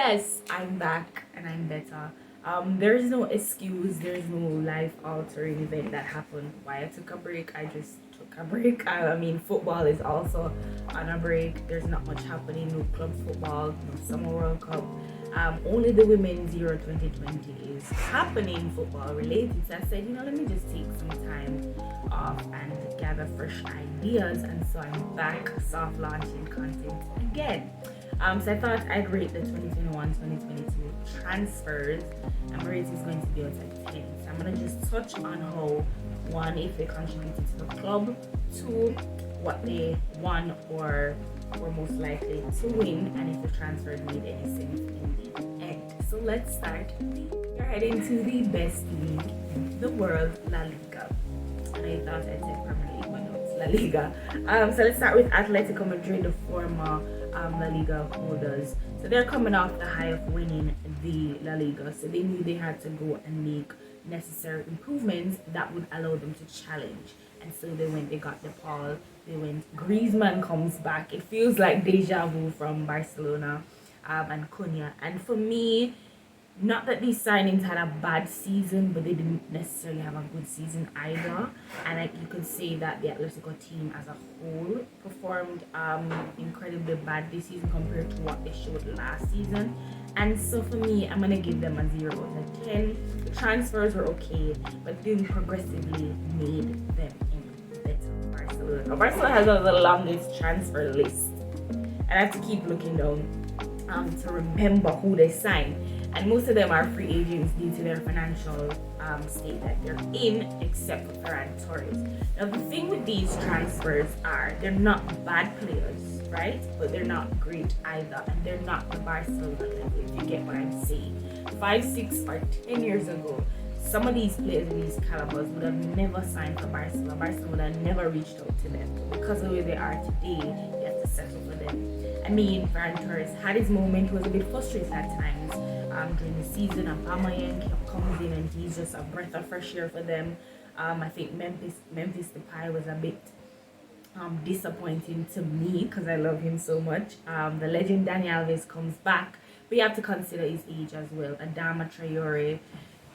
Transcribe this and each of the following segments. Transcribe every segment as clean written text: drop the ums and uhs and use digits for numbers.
Yes, I'm back and I'm better. There's no excuse, there's no life altering event that happened why I took a break. I just took a break. I mean, football is also on a break. There's not much happening, no club football, no Summer World Cup. Only the Women's Euro 2020 is happening football related. So I said, let me just take some time off and gather fresh ideas. And so I'm back soft launching content again. So I thought I'd rate the 2021-2022 transfers, and my rating is going to be out of 10. So I'm going to just touch on how, one, if they contributed to the club, two, what they won or were most likely to win, and if the transfer made any sense in the end. So let's start. We're heading to the best league in the world, La Liga. And I thought I'd say Premier League, but no, it's La Liga. So let's start with Atletico Madrid, the former La Liga holders. So they're coming off the high of winning the La Liga, so they knew they had to go and make necessary improvements that would allow them to challenge. And so they got the Paul, they went, Griezmann comes back. It feels like deja vu from Barcelona, and Cunha. And for me, not that these signings had a bad season, but they didn't necessarily have a good season either. And you could say that the Atletico team as a whole performed incredibly bad this season compared to what they showed last season. And so for me, I'm going to give them a 0 out of 10. The transfers were okay, but didn't progressively made them better. Barcelona has the longest transfer list. And I have to keep looking down to remember who they signed. And most of them are free agents due to their financial state that they're in, except for Ferran Torres. Now, the thing with these transfers are they're not bad players, right? But they're not great either, and they're not the Barcelona level, if you get what I'm saying. 5, 6, or 10 years ago, some of these players with these calibers would have never signed for Barcelona. Barcelona would have never reached out to them. But because of where they are today, you have to settle for them. I mean, Ferran Torres had his moment. He was a bit frustrated at times during the season, and Bayern comes in and he's just a breath of fresh air for them. I think Memphis Depay was a bit disappointing to me because I love him so much. The legend Dani Alves comes back, but you have to consider his age as well. Adama Traore,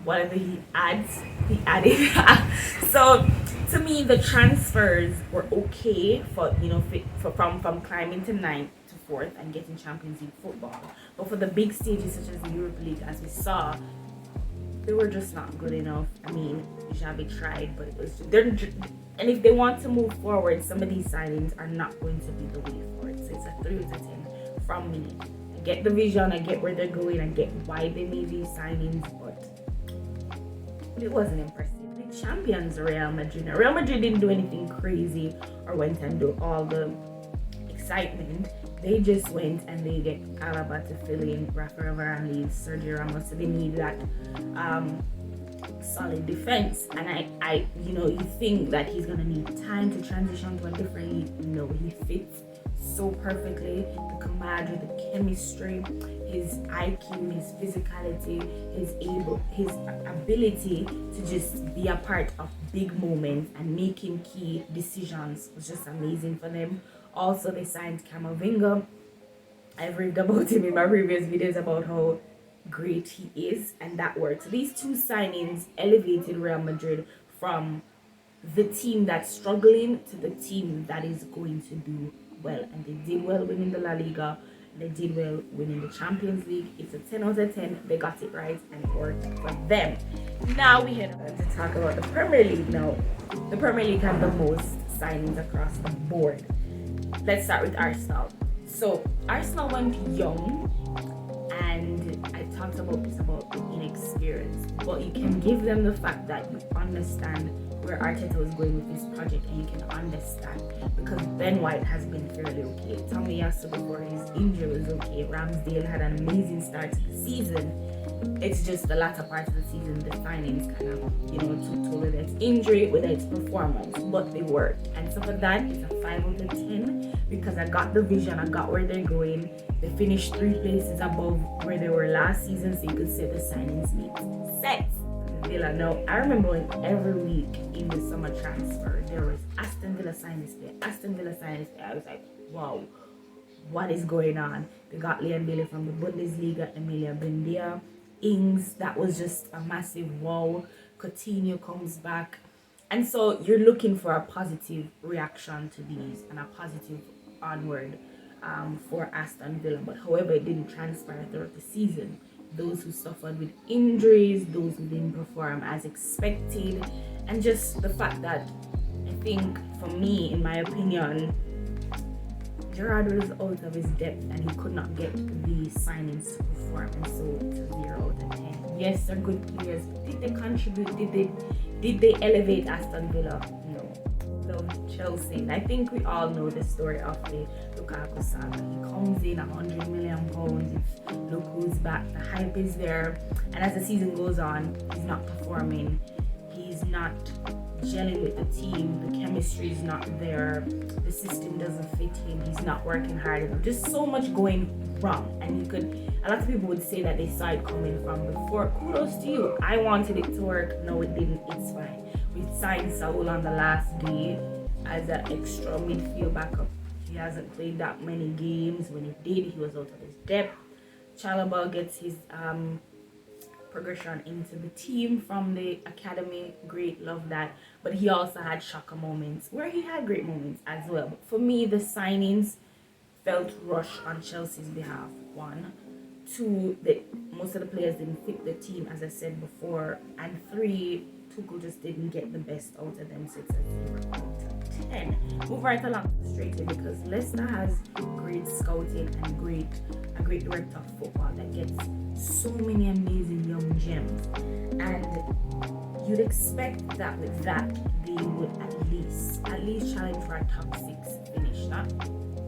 whatever he added. So to me, the transfers were okay for from climbing to 9th to 4th and getting Champions League football. But for the big stages such as the Europa League, as we saw, they were just not good enough. I mean, Xavi tried, but it was and if they want to move forward, some of these signings are not going to be the way forward. So it's a 3 out of 10 from me. I get the vision, I get where they're going, I get why they made these signings, but it wasn't impressive. The champions, Real Madrid. Now, Real Madrid didn't do anything crazy or went and do all the excitement. They just went and they get Alaba to fill in, Rafael Varane leaves, Sergio Ramos, so they need that solid defense. And I you think that he's gonna need time to transition to a different league. No, he fits so perfectly. The camaraderie, the chemistry, his IQ, his physicality, his ability to just be a part of big moments and making key decisions was just amazing for them. Also, they signed Camavinga. I've raved about him in my previous videos about how great he is, and that works. These two signings elevated Real Madrid from the team that's struggling to the team that is going to do well. And they did well winning the La Liga. They did well winning the Champions League. It's a 10 out of 10. They got it right and it worked for them. Now we head on to talk about the Premier League. Now, the Premier League had the most signings across the board. Let's start with Arsenal. So Arsenal went young, and I talked about this about the inexperience, but you can give them the fact that you understand where Arteta was going with this project, and you can understand because Ben White has been fairly okay. Tomiyasu before his injury was okay. Ramsdale had an amazing start to the season. It's just the latter part of the season, the signings kind of, took toll, whether it's injury, whether it's performance, but they worked. And so for that, it's a 5 out of 10 because I got the vision, I got where they're going. They finished 3 places above where they were last season, so you could say the signings made sense. Villa. Now, I remember when every week in the summer transfer, there was Aston Villa sign this player, Aston Villa sign this player. I was like, wow, what is going on. They got Leon Bailey from the Bundesliga, Emilia Buendia, Ings, that was just a massive wow. Coutinho comes back. And so you're looking for a positive reaction to these and a positive onward for Aston Villa. But however, it didn't transpire throughout the season. Those who suffered with injuries, those who didn't perform as expected, and just the fact that I think, for me, in my opinion, Gerrard was out of his depth and he could not get the signings to perform, and so it's a 0 out of 10. Yes, they're good players. Did they contribute? Did they elevate Aston Villa? No. Love Chelsea. And I think we all know the story of the Lukaku saga. He comes in £100 million. Look who's back. The hype is there, and as the season goes on, he's not performing. He's not gelling with the team. The chemistry is not there. The system doesn't fit him. He's not working hard enough. Just so much going wrong. And a lot of people would say that they saw it coming from before. Kudos to you. I wanted it to work. No, it didn't. It's fine. We signed Saul on the last day as an extra midfield backup. He hasn't played that many games. When he did, he was out of his depth. Chalobah gets his progression into the team from the academy. Great, love that. But he also had shocker moments where he had great moments as well. But for me, the signings felt rushed on Chelsea's behalf. 1, 2, most of the players didn't fit the team, as I said before, and 3, Tuchel just didn't get the best out of them, so it's a 0 out of 10. Move right along straight in, because Leicester has great scouting and a great director of football that gets so many amazing young gems, and you'd expect that with that they would at least challenge for a top 6 finish, not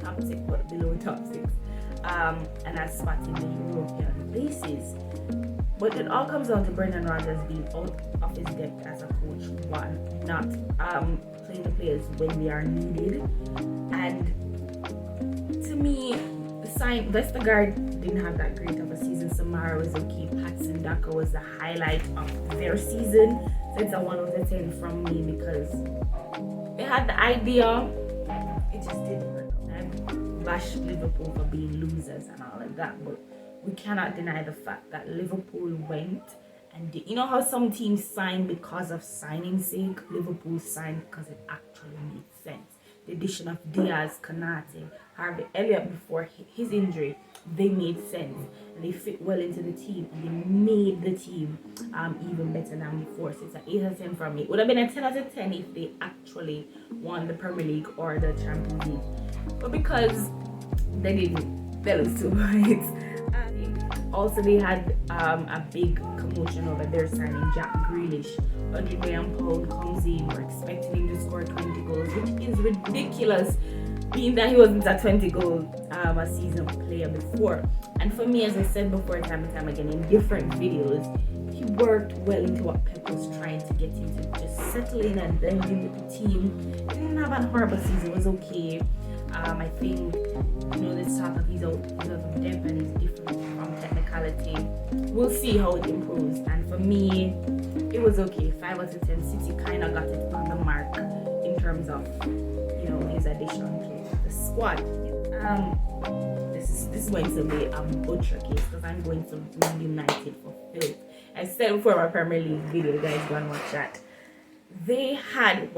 top 6 but below top 6, and a spot in the European places. But it all comes down to Brendan Rodgers being out of his depth as a coach. 1, not playing the players when they are needed, and to me, Vestergaard didn't have that great of a season. Samara was okay. Patson Daka was the highlight of their season. So it's a 1 out of 10 from me, because they had the idea, it just didn't work out. I bash Liverpool for being losers and all of that, but we cannot deny the fact that Liverpool went and you know how some teams sign because of signing's sake? Liverpool signed because it actually made sense. The addition of Diaz, Konate, Harvey Elliott before his injury, they made sense. And they fit well into the team, and they made the team even better than before. So it's an 8 out of 10 from me. It would have been a 10 out of 10 if they actually won the Premier League or the Champions League. But because they didn't, they lost 2 points. Also, they had a big commotion over their signing Jack Grealish. £100 million comes in. We're expecting him to score 20 goals, which is ridiculous, being that he wasn't a 20-goal a season player before. And for me, as I said before, time and time again in different videos, he worked well into what Pep was trying to get him to just settle in and blend in with the team. He didn't have a horrible season. It was okay. I think, this talk of he's out of depth and he's different from technicality. We'll see how it improves. And for me, it was okay. 5 out of 10. City kind of got it on the mark in terms of, his addition to the squad. This is going to be a butcher case, because I'm going to Man United for filth. I said before my Premier League video, guys, go and watch that. They had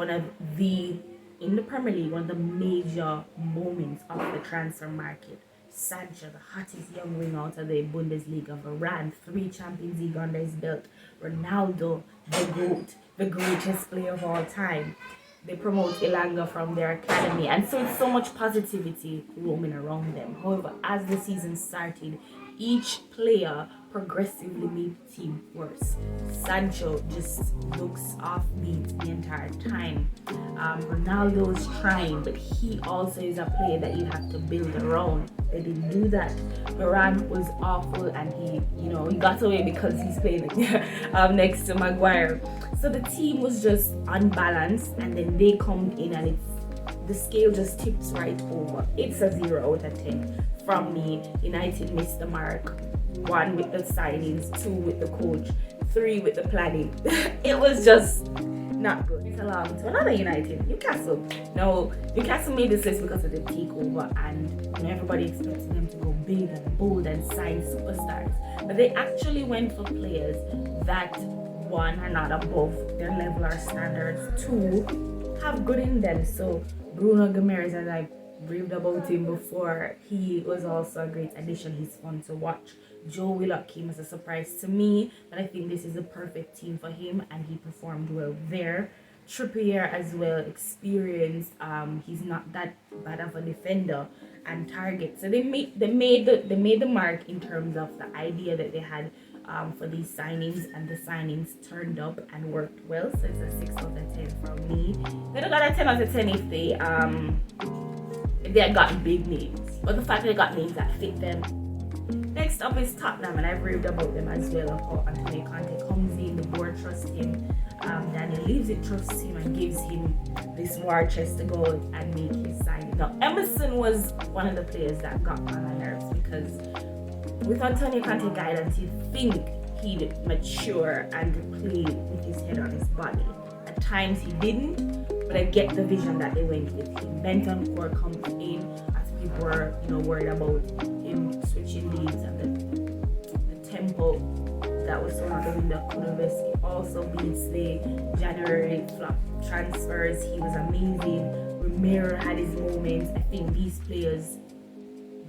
in the Premier League, one of the major moments of the transfer market. Sancho, the hottest young wing out of the Bundesliga. Varane, 3 Champions League under his belt. Ronaldo, the GOAT, the greatest player of all time. They promote Elanga from their academy, and so it's so much positivity roaming around them. However, as the season started, each player progressively made the team worse. Sancho just looks offbeat the entire time. Ronaldo is trying, but he also is a player that you have to build around. They didn't do that. Varane was awful, and he got away because he's playing next to Maguire. So the team was just unbalanced, and then they come in and the scale just tips right over. It's a 0 out of 10 from me. United missed the mark. 1 with the signings, 2 with the coach, 3 with the planning. It was just not good. It's along to another United, Newcastle. Now, Newcastle made this list because of the takeover, and everybody expected them to go big and bold and sign superstars. But they actually went for players that, one, are not above their level or standards, two, have good in them. So Bruno Guimaraes, as I raved about him before, he was also a great addition. He's fun to watch. Joe Willock came as a surprise to me, but I think this is the perfect team for him, and he performed well there. Trippier as well, experienced. He's not that bad of a defender and target. So they made the mark in terms of the idea that they had for these signings, and the signings turned up and worked well. So it's a 6 out of 10 from me. They don't got a 10 out of 10 if they had gotten big names, but the fact that they got names that fit them. Next up is Tottenham, and I've raved about them as well. How Antonio Conte comes in, the board trusts him, Daniel Leipzig trusts him and gives him this war chest to go and make his signing. Now, Emerson was one of the players that got on my nerves, because with Antonio Conte guidance, you'd think he'd mature and play with his head on his body. At times he didn't, but I get the vision that they went with him. Bentancur comes in as people were, worried about him switching leagues, and the tempo that was thrown out the window. Kulusevski also beats the January flop transfers. He was amazing. Romero had his moments. I think these players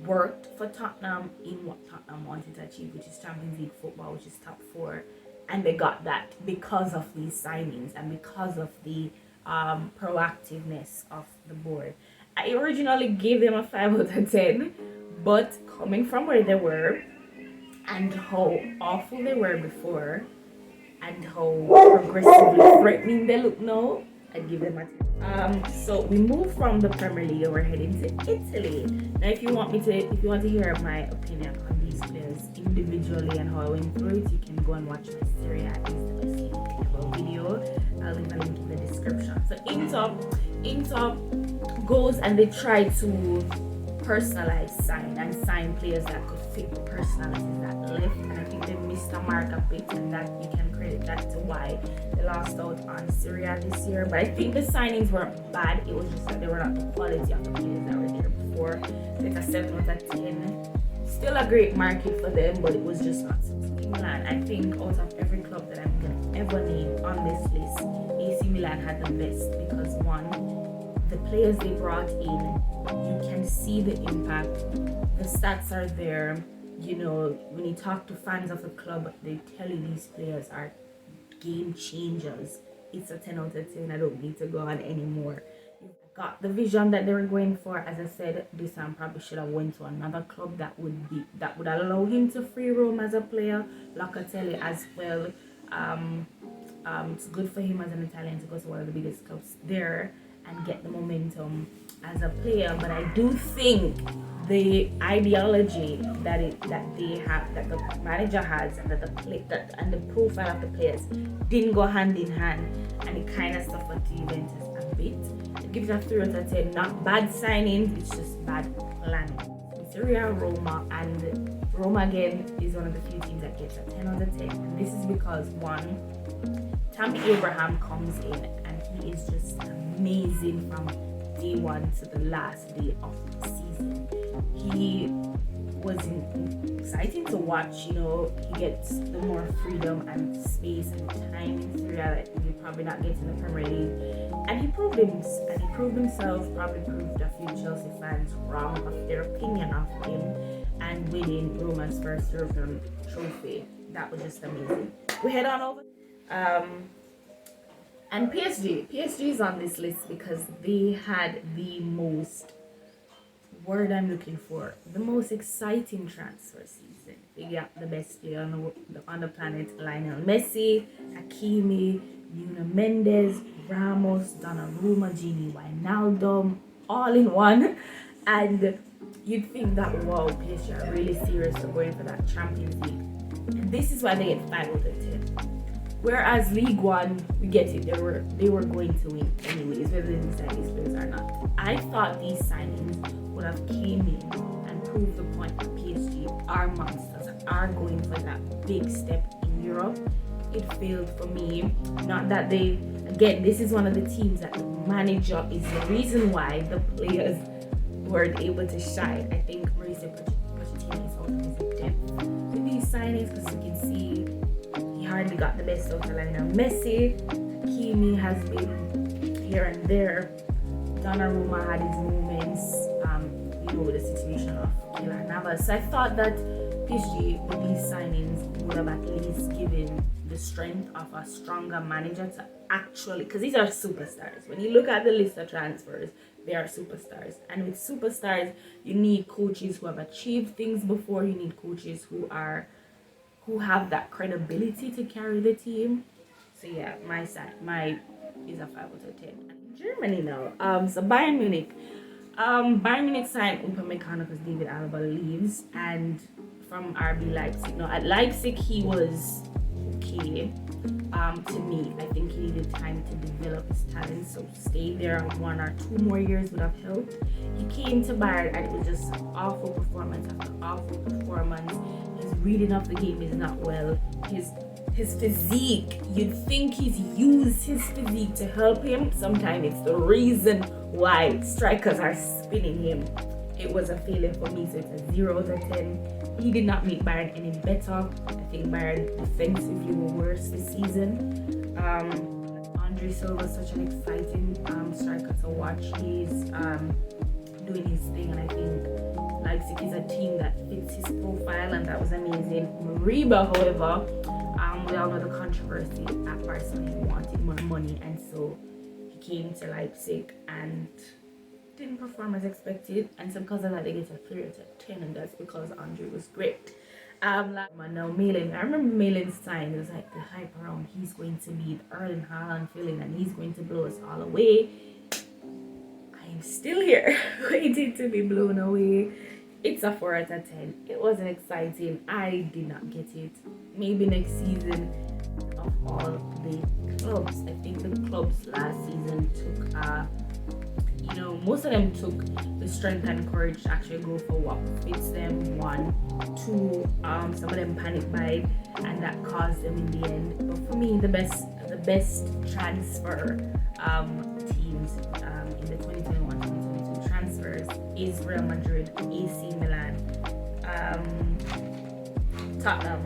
worked for Tottenham in what Tottenham wanted to achieve, which is Champions League football, which is top 4, and they got that because of these signings and because of the proactiveness of the board. I originally gave them a 5 out of 10, but coming from where they were and how awful they were before and how progressively threatening they look now, I'd give them a 10. So we move from the Premier League and we're heading to Italy. Now, if you want to hear my opinion on these players individually and how I went through it, you can go and watch my Serie A is the best video. I'll leave a link in the description. So Inter goes and they try to personalize sign players that could fit the personalities that left, and I think they missed the mark a bit, and that you can credit that to why they lost out on Serie A this year. But I think the signings weren't bad, it was just that they were not the quality of the players that were there before. So it's a 7 out of 10. Still a great market for them, but it was just not something. Milan, I think out of every club that I'm gonna ever name on this list, AC Milan had the best, because one, the players they brought in, you can see the impact. The stats are there. When you talk to fans of the club, they tell you these players are game changers. It's a 10 out of 10. I don't need to go on anymore. Got the vision that they were going for. As I said, this time probably should have went to another club that would allow him to free roam as a player. Locatelli as well. It's good for him as an Italian to go to one of the biggest clubs there and get the momentum as a player. But I do think the ideology that they have, that the manager has, and and the profile of the players didn't go hand in hand, and it kind of suffered to Juventus a bit. It gives a 3 out of 10. Not bad signings, it's just bad planning. Serie A, Roma, and Roma again is one of the few teams that gets a 10 out of 10. And this is because, one, Tammy Abraham comes in and he is just amazing from day 1 to the last day of the season. He was exciting to watch. He gets the more freedom and space and time in Serie A that you probably not get in the Premier League. And he proved himself, probably proved a few Chelsea fans wrong of their opinion of him, and winning Roma's first European trophy. That was just amazing. We head on over. And PSG is on this list because they had the most, word I'm looking for, the most exciting transfer season. They got the best player on the planet, Lionel Messi, Hakimi, Nuno Mendes, Ramos, Donnarumma, Gini Wijnaldum, all in one. And you'd think that, wow, PSG are really serious for going for that Champions League. And this is why they get 5 out of 10. Whereas League One, we get it, they were going to win anyways, whether they decide these players or not. I thought these signings would have came in and proved the point that PSG are monsters, are going for that big step in in Europe. It failed for me. Not that they, again, this is one of the teams that the manager is the reason why the players weren't able to shine. I think Mauricio Pochettino is out of his depth with these signings, because you can see he hardly got the best out of Lionel Messi. Kimi has been here and there. Donnarumma had his moments, with the situation of Keylor Navas. So I thought that PSG, with these signings, would have at least given the strength of a stronger manager to actually, because these are superstars. When you look at the list of transfers, they are superstars. And with superstars, you need coaches who have achieved things before. You need coaches who have that credibility to carry the team. So yeah, my is a 5 out of 10. Germany now. So Bayern Munich. Bayern Munich signed Upamecano because David Alaba leaves, and from RB Leipzig. Now at Leipzig he was okay. To me, I think he needed time to develop his talent, so staying there 1 or 2 more years would have helped. He came to Bayern and it was just awful performance after awful performance. His reading of the game is not well. His physique, you'd think he's used his physique to help him. Sometimes it's the reason why strikers are spinning him. It was a failure for me, so it's a 0 out of 10. He did not make Bayern any better. I think Bayern defensively were worse this season. Andre Silva is such an exciting striker to watch. He's doing his thing, and I think Leipzig is a team that fits his profile, and that was amazing. Mariba, however, we all know the controversy at Barcelona. He wanted more money, and so he came to Leipzig and didn't perform as expected, and so because of that they get a 3 out of 10, and that's because Andre was great. Now Milan, I remember Milan's sign, it was like the hype around he's going to be the Erling Haaland feeling and he's going to blow us all away. I'm still here waiting to be blown away. It's a 4 out of 10. It wasn't exciting. I did not get it. Maybe next season. Of all the clubs, I think the clubs last season took most of them took the strength and courage to actually go for what fits them. 1, 2, some of them panic buy, and that caused them in the end. But for me, the best transfer teams in the 2021-2022 transfers is Real Madrid, AC Milan, Tottenham,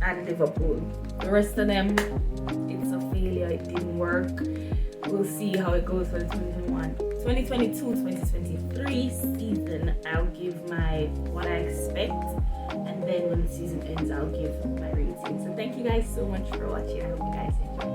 and Liverpool. The rest of them, it's a failure. It didn't work. We'll see how it goes for the 2022-2023 season. I'll give what I expect, and then when the season ends, I'll give my rating. So thank you guys so much for watching. I hope you guys enjoy.